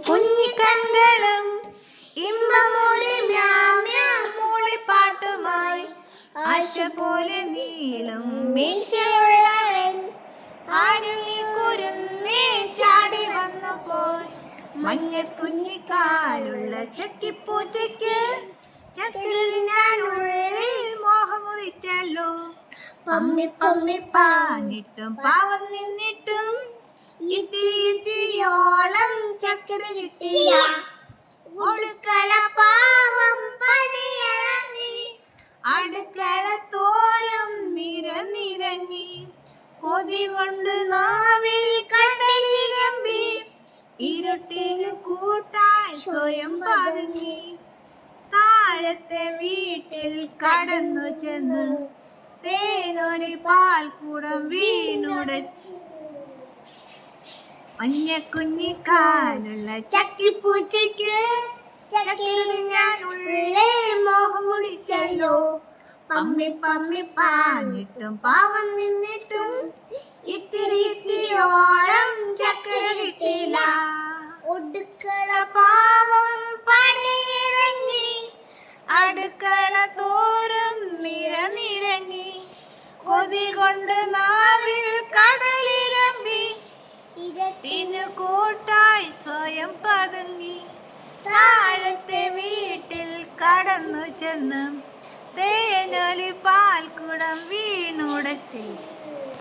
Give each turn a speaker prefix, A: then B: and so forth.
A: കുഞ്ഞിക്കൺകളും ഇമ്പമൂടി മൂളിപ്പാട്ടുമായി ആശ പോലെ നീളും മീശയുള്ളവൻ ആരുങ്ങി കുരുന്നേ ചാടി വന്നു പോയി. മഞ്ഞ കുഞ്ഞിക്കാലുള്ള ചക്കിപ്പൂച്ചയ്ക്ക് ചക്കര തിന്നാനുള്ളിൽ മോഹമുദിച്ചല്ലോ. പമ്മി പമ്മി പാഞ്ഞിട്ടും പാവം നിന്നിട്ടും ഇത്തിരിയോളം ചക്കര കിട്ടിയ ഒടുക്കള പാവം പണിയിറങ്ങി. അടുക്കള തോറും നിരനിരങ്ങി കൊതി കൊണ്ട് നാവിൽ കടലിരമ്പി ഇരുട്ടിനു കൂട്ടായി സ്വയം പതുങ്ങി. താഴത്തെ വീട്ടിൽ കടന്നു ചെന്ന് തേനൊരു പാൽക്കുടം വീണുടച്ച്. മഞ്ഞ കുഞ്ഞിക്കാലുള്ള ചക്കിപ്പൂച്ചയ്ക്ക് ചക്കര തിന്നാനുള്ളിൽ മോഹമുദിച്ചല്ലോ. പമ്മി പമ്മി പാഞ്ഞിട്ടും പാവം നിന്നിട്ടും ഇത്തിരിയോളം ചക്കര കിട്ടില്ല. ഒടുക്കള പാവം പണിയിറങ്ങി അടുക്കള തോറും നിരനിരങ്ങി കൊതി കൊണ്ട് നാവിൽ കടലിരമ്പി ഇരട്ടിനു കൂട്ടായി സ്വയം പതുങ്ങി. താഴത്തെ വീട്ടിൽ കടന്നു ചെന്ന് തേനൊലി പാൽക്കുടം വീണുടച്ച്.